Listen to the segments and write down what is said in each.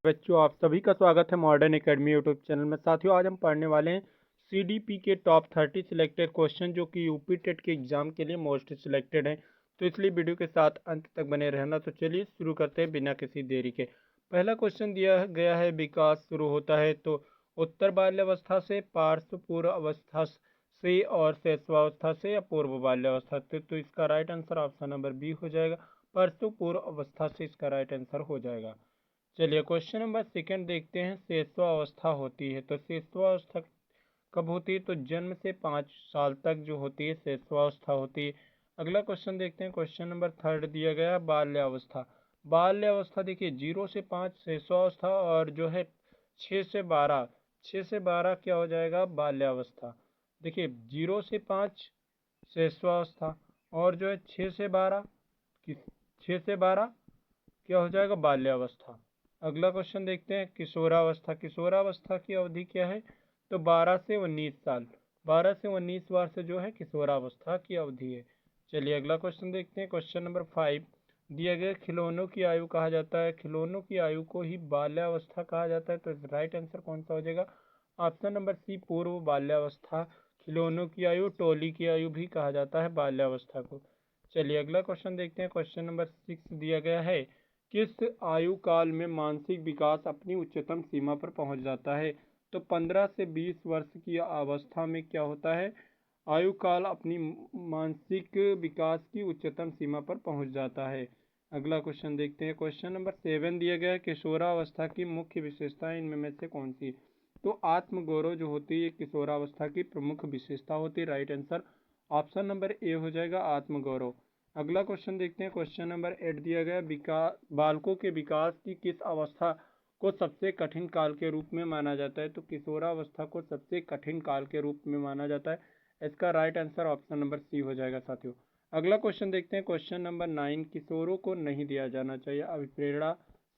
बच्चों, आप सभी का स्वागत है मॉडर्न एकेडमी यूट्यूब चैनल में। साथियों, आज हम पढ़ने वाले हैं सीडीपी के टॉप 30 सिलेक्टेड क्वेश्चन जो कि यूपी टेट के एग्जाम के लिए मोस्ट सिलेक्टेड हैं। तो इसलिए वीडियो के साथ अंत तक बने रहना। तो चलिए शुरू करते हैं बिना किसी देरी के। पहला क्वेश्चन दिया गया है, विकास शुरू होता है तो उत्तर बाल्यावस्था से, पार्श्व पूर्व अवस्था से और शैशवावस्था से या पूर्व बाल्यावस्था से। तो इसका right answer option number B हो जाएगा, पार्श्व पूर्व अवस्था से इसका राइट आंसर हो जाएगा। चलिए क्वेश्चन नंबर सेकंड देखते हैं। शैशवावस्था होती है तो शैशवावस्था कब होती है? तो जन्म से 5 साल तक जो होती है शैशवावस्था होती है। अगला क्वेश्चन देखते हैं। क्वेश्चन नंबर थर्ड दिया गया बाल्यावस्था। बाल्यावस्था देखिए 0 से 5 शैशवावस्था और जो है 6 से 12, 6 से 12 क्या हो जाएगा? बाल्यावस्था। देखिए 0 से 5 शैशवावस्था और जो है 6 से 12 6 से 12 क्या हो जाएगा? बाल्यावस्था। अगला क्वेश्चन देखते हैं किशोरावस्था। किशोरावस्था की अवधि क्या है? तो 12 से 19 साल, 12 से 19 वर्ष जो है किशोरावस्था की अवधि है। चलिए अगला क्वेश्चन देखते हैं। क्वेश्चन नंबर 5 दिया गया खिलौनों की आयु कहा जाता है। खिलौनों की आयु को ही बाल्यावस्था कहा जाता है। तो राइट आंसर कौन सा हो जाएगा? ऑप्शन नंबर सी, पूर्व बाल्यावस्था। खिलौनों की आयु, टोली की आयु भी कहा जाता है बाल्यावस्था को। चलिए अगला क्वेश्चन देखते हैं। क्वेश्चन नंबर 6 दिया गया है, किस आयु काल में मानसिक विकास अपनी उच्चतम सीमा पर पहुंच जाता है? तो 15 से 20 वर्ष की अवस्था में क्या होता है? आयु काल अपनी मानसिक विकास की उच्चतम सीमा पर पहुंच जाता है। अगला क्वेश्चन देखते हैं। क्वेश्चन नंबर 7 दिया गया है, किशोरावस्था की मुख्य विशेषताएं इनमें में से कौन सी? तो आत्मगौरव जो होती है किशोरावस्था की प्रमुख विशेषता होती है। Right answer option number A हो जाएगा, आत्मगौरव। अगला क्वेश्चन देखते हैं। क्वेश्चन नंबर 8 दिया गया, विकास बालकों के विकास की किस अवस्था को सबसे कठिन काल के रूप में माना जाता है? तो किशोरावस्था को सबसे कठिन काल के रूप में माना जाता है। इसका right answer option number C हो जाएगा साथियों। अगला क्वेश्चन देखते हैं। क्वेश्चन नंबर 9, किशोरों को नहीं दिया जाना चाहिए अभिप्रेरणा,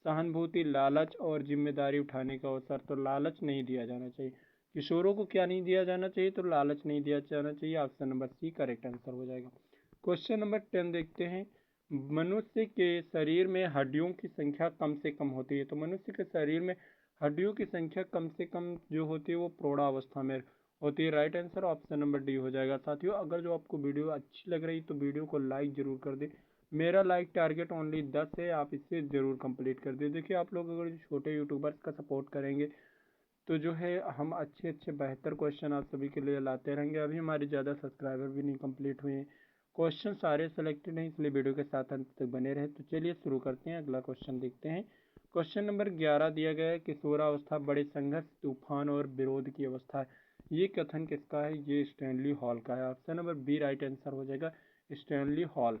सहानुभूति, लालच और जिम्मेदारी उठाने का अवसर। तो लालच नहीं दिया जाना चाहिए। किशोरों को क्या नहीं दिया जाना चाहिए? तो लालच नहीं दिया जाना चाहिए। Option number C correct answer हो जाएगा। क्वेश्चन नंबर 10 देखते हैं। मनुष्य के शरीर में हड्डियों की संख्या कम से कम होती है। तो मनुष्य के शरीर में हड्डियों की संख्या कम से कम जो होती है वो प्रौढ़ावस्था में होती है। Right answer option number D हो जाएगा साथियों। अगर जो आपको वीडियो अच्छी लग रही तो वीडियो को लाइक जरूर कर दे। मेरा लाइक टारगेट ओनली 10 है, आप इससे ज़रूर कंप्लीट कर दे। देखिए आप लोग अगर छोटे यूट्यूबर्स का सपोर्ट करेंगे तो जो है हम अच्छे अच्छे बेहतर क्वेश्चन आप सभी के लिए लाते रहेंगे। अभी हमारे ज़्यादा सब्सक्राइबर भी नहीं कंप्लीट हुए हैं, क्वेश्चन सारे सेलेक्टेड हैं, इसलिए वीडियो के साथ अंत तक बने रहे। तो चलिए शुरू करते हैं। अगला क्वेश्चन देखते हैं। क्वेश्चन नंबर 11 दिया गया है, किशोरावस्था बड़े संघर्ष, तूफान और विरोध की अवस्था है। ये कथन किसका है? ये स्टैनली हॉल का है। Option number B right answer हो जाएगा, स्टैनली हॉल।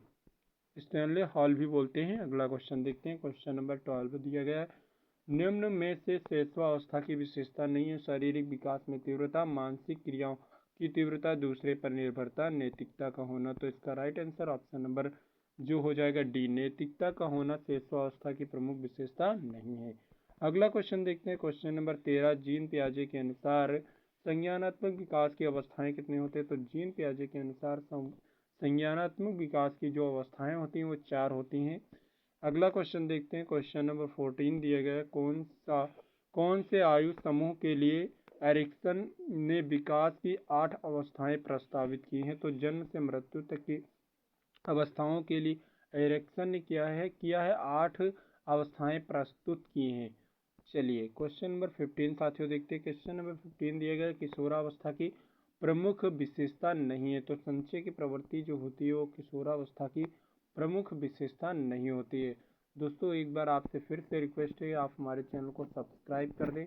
स्टैनली हॉल भी बोलते हैं। अगला क्वेश्चन देखते हैं। क्वेश्चन नंबर 12 दिया गया है, निम्न में से शैशवावस्था की विशेषता नहीं है। शारीरिक विकास में तीव्रता, मानसिक क्रियाओं की तीव्रता, दूसरे पर निर्भरता, नैतिकता का होना। तो इसका राइट आंसर ऑप्शन नंबर जो हो जाएगा डी, नैतिकता का होना शैशवावस्था की प्रमुख विशेषता नहीं है। अगला क्वेश्चन देखते हैं। क्वेश्चन नंबर 13, जीन पियाजे के अनुसार संज्ञानात्मक विकास की अवस्थाएं कितने होते हैं? तो जीन पियाजे के अनुसार संज्ञानात्मक विकास की जो अवस्थाएं होती हैं वो 4 होती हैं। अगला क्वेश्चन देखते हैं। क्वेश्चन नंबर 14 दिया गया है, कौन से आयु समूह के लिए एरिक्सन ने विकास की 8 अवस्थाएं प्रस्तावित की हैं? तो जन्म से मृत्यु तक की अवस्थाओं के लिए एरिक्सन ने किया है 8 अवस्थाएं प्रस्तुत की हैं। चलिए क्वेश्चन नंबर 15 साथियों देखते हैं। क्वेश्चन नंबर 15 दिया गया है, किशोरावस्था की प्रमुख विशेषता नहीं है। तो संचय की प्रवृत्ति जो होती है वो किशोरावस्था की प्रमुख विशेषता नहीं होती है। दोस्तों एक बार आपसे फिर से रिक्वेस्ट है, आप हमारे चैनल को सब्सक्राइब कर दें।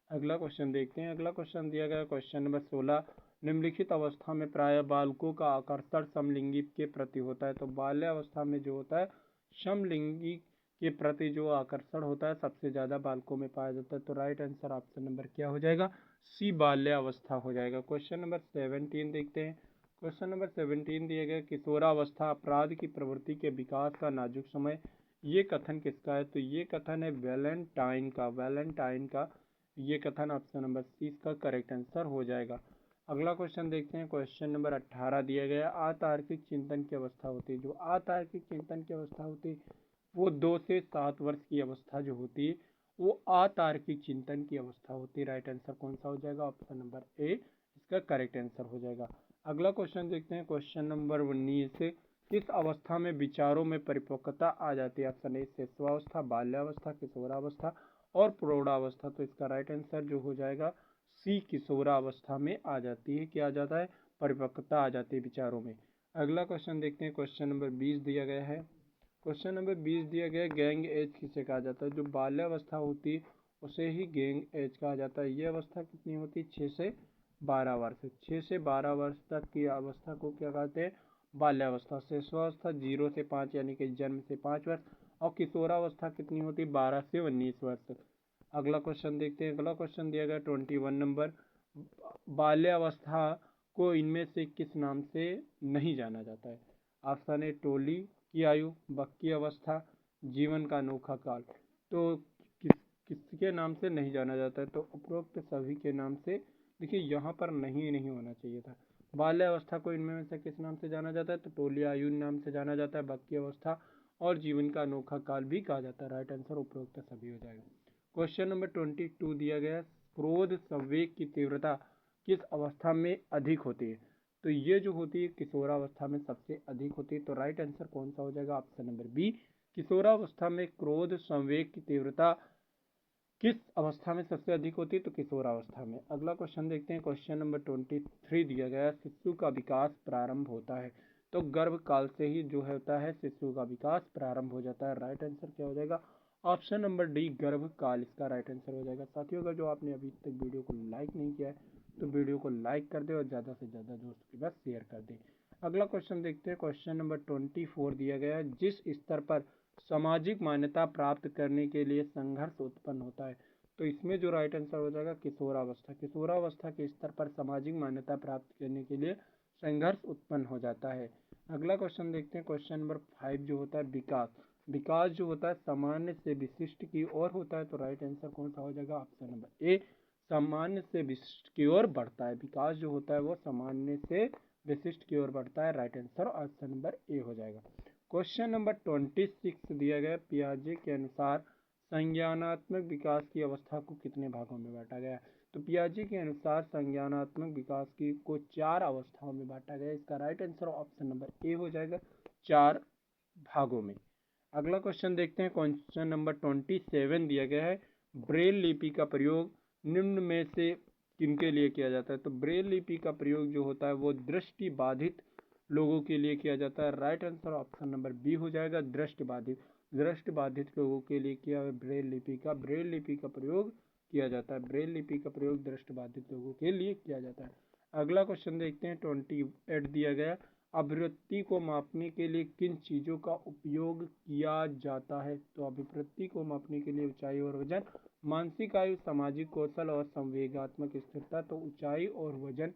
अगला क्वेश्चन देखते हैं। अगला क्वेश्चन दिया गया क्वेश्चन नंबर 16, निम्नलिखित अवस्था में प्राय बालकों का आकर्षण समलिंगी के प्रति होता है। तो बाल्यावस्था में जो होता है समलिंगी के प्रति जो आकर्षण होता है सबसे ज़्यादा बालकों में पाया जाता है। तो राइट आंसर ऑप्शन नंबर क्या हो जाएगा? सी, बाल्यावस्था हो जाएगा। क्वेश्चन नंबर 17 देखते हैं। क्वेश्चन नंबर 17 दिया गया, किशोरावस्था अपराध की प्रवृत्ति के विकास का नाजुक समय। ये कथन किसका है? तो ये कथन है वैलेंटाइन का। वैलेंटाइन का ये कथन ऑप्शन नंबर सी इसका करेक्ट आंसर हो जाएगा। अगला क्वेश्चन देखते हैं। क्वेश्चन नंबर 18 दिया गया, अतार्किक चिंतन की अवस्था होती है। जो अतार्किक चिंतन की अवस्था होती है वो 2 से 7 वर्ष की अवस्था जो होती है वो अतार्किक चिंतन की अवस्था होती है। राइट आंसर कौन सा हो जाएगा? ऑप्शन नंबर ए इसका करेक्ट आंसर हो जाएगा। अगला क्वेश्चन देखते हैं, क्वेश्चन नंबर 19। किस अवस्था में विचारों में परिपक्वता आ जाती है? ऑप्शन ए शिशुअवस्था, बाल्यावस्था, किशोरावस्था और प्रौढ़ावस्था। तो इसका राइट आंसर जो हो जाएगा सी किशोरावस्था में आ जाती है। क्या आ जाता है? परिपक्वता आ जाती है विचारों में। अगला क्वेश्चन देखते हैं, क्वेश्चन नंबर 20 दिया गया है। क्वेश्चन नंबर 20 दिया गया है, गैंग एज किसे कहा जाता है? जो बाल्यावस्था होती है उसे ही गैंग एज कहा जाता है। ये अवस्था कितनी होती है? 6 से 12 वर्ष। 6 से 12 वर्ष तक की अवस्था को क्या कहते हैं? बाल्यावस्था। शिशुअवस्था 0 से 5 यानी कि जन्म से 5 वर्ष। और किशोरावस्था कितनी होती है? 12 से 19 वर्ष तक। अगला क्वेश्चन देखते हैं। अगला क्वेश्चन दिया गया 21 नंबर। बाल्यावस्था को इनमें से किस नाम से नहीं जाना जाता है? ऑप्शन ए टोली की आयु, बक्की अवस्था, जीवन का अनोखा काल। तो किसके नाम से नहीं जाना जाता है? तो उपरोक्त सभी के नाम से। देखिए यहाँ पर नहीं होना चाहिए था। बाल्यावस्था को इनमें से किस नाम से जाना जाता है? तो टोली आयु नाम से जाना जाता है, बक्की अवस्था और जीवन का अनोखा काल भी कहा जाता है। राइट आंसर उपरोक्त सभी हो जाएगा। क्वेश्चन नंबर 22 दिया गया है, क्रोध संवेग की तीव्रता किस अवस्था में अधिक होती है? तो ये जो होती है किशोरावस्था में सबसे अधिक होती है। तो राइट आंसर कौन सा हो जाएगा? ऑप्शन नंबर बी किशोरावस्था में क्रोध संवेग की तीव्रता किस अवस्था में सबसे अधिक होती है? तो किशोरावस्था में। अगला क्वेश्चन देखते हैं, क्वेश्चन नंबर 23 दिया गया है, शिशु का विकास प्रारंभ होता है। तो गर्भ काल से ही जो होता है शिशु का विकास प्रारंभ हो जाता है। राइट आंसर क्या हो जाएगा? ऑप्शन नंबर डी गर्भ काल इसका राइट आंसर हो जाएगा। साथियों अगर जो आपने अभी तक वीडियो को लाइक नहीं किया है तो वीडियो को लाइक कर दे और ज़्यादा से ज़्यादा दोस्तों के पास शेयर कर दे। अगला क्वेश्चन देखते हैं, क्वेश्चन नंबर 24 दिया गया है, जिस स्तर पर सामाजिक मान्यता प्राप्त करने के लिए संघर्ष उत्पन्न होता है। तो इसमें जो राइट आंसर हो जाएगा किशोरावस्था। किशोरावस्था के स्तर पर सामाजिक मान्यता प्राप्त करने के लिए संघर्ष उत्पन्न हो जाता है। अगला क्वेश्चन देखते हैं, क्वेश्चन नंबर 5 जो होता है विकास। विकास जो होता है सामान्य से विशिष्ट की ओर होता है। तो राइट आंसर कौन सा हो जाएगा? ऑप्शन नंबर ए सामान्य से विशिष्ट की ओर बढ़ता है। विकास जो होता है वो सामान्य से विशिष्ट की ओर बढ़ता है। Right answer option number A हो जाएगा। क्वेश्चन नंबर 26 दिया गया, पियाजे के अनुसार संज्ञानात्मक विकास की अवस्था को कितने भागों में बांटा गया है? तो पियाजे के अनुसार संज्ञानात्मक विकास की को 4 अवस्थाओं में बांटा गया है। इसका right answer option number A हो जाएगा, 4 भागों में। अगला क्वेश्चन देखते हैं, क्वेश्चन नंबर 27 दिया गया है, ब्रेल लिपि का प्रयोग निम्न में से किनके लिए किया जाता है? तो ब्रेल लिपि का प्रयोग जो होता है वो दृष्टि बाधित लोगों के लिए किया जाता है। Right answer option number B हो जाएगा, दृष्टि बाधित लोगों के लिए किया ब्रेल लिपि का प्रयोग किया जाता है। ब्रेल लिपि का प्रयोग दृष्टि बाधित लोगों के लिए किया जाता है। अगला क्वेश्चन देखते हैं, 28 दिया गया, अभिवृत्ति को मापने के लिए किन चीज़ों का उपयोग किया जाता है? तो अभिवृत्ति को मापने के लिए ऊंचाई और वजन, मानसिक आयु, सामाजिक कौशल और संवेगात्मक स्थिरता। तो ऊंचाई और वजन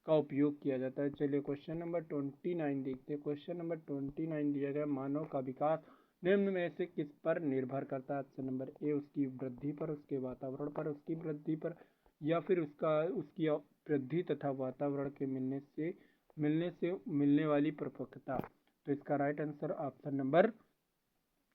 का उपयोग किया जाता है। चलिए क्वेश्चन नंबर 29 देखते हैं। क्वेश्चन नंबर 29 दिया गया, मानव का विकास निम्न में से किस पर निर्भर करता है? ऑप्शन नंबर ए उसकी वृद्धि पर, उसके वातावरण पर, उसकी वृद्धि पर, या फिर उसकी वृद्धि तथा वातावरण के मिलने वाली परिपक्वता। तो इसका right answer option number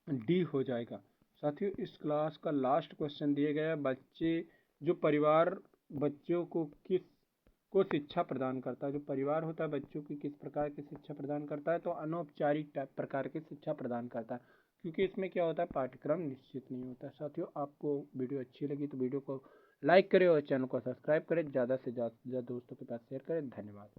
D हो जाएगा। साथियों इस क्लास का लास्ट क्वेश्चन दिया गया है, जो परिवार बच्चों को शिक्षा प्रदान करता है। जो परिवार होता है बच्चों की किस प्रकार की शिक्षा प्रदान करता है? तो अनौपचारिक प्रकार की शिक्षा प्रदान करता है, क्योंकि इसमें क्या होता है पाठ्यक्रम निश्चित नहीं होता। साथियों आपको वीडियो अच्छी लगी तो वीडियो को लाइक करें और चैनल को सब्सक्राइब करें, ज़्यादा से ज़्यादा दोस्तों के पास शेयर करें। धन्यवाद।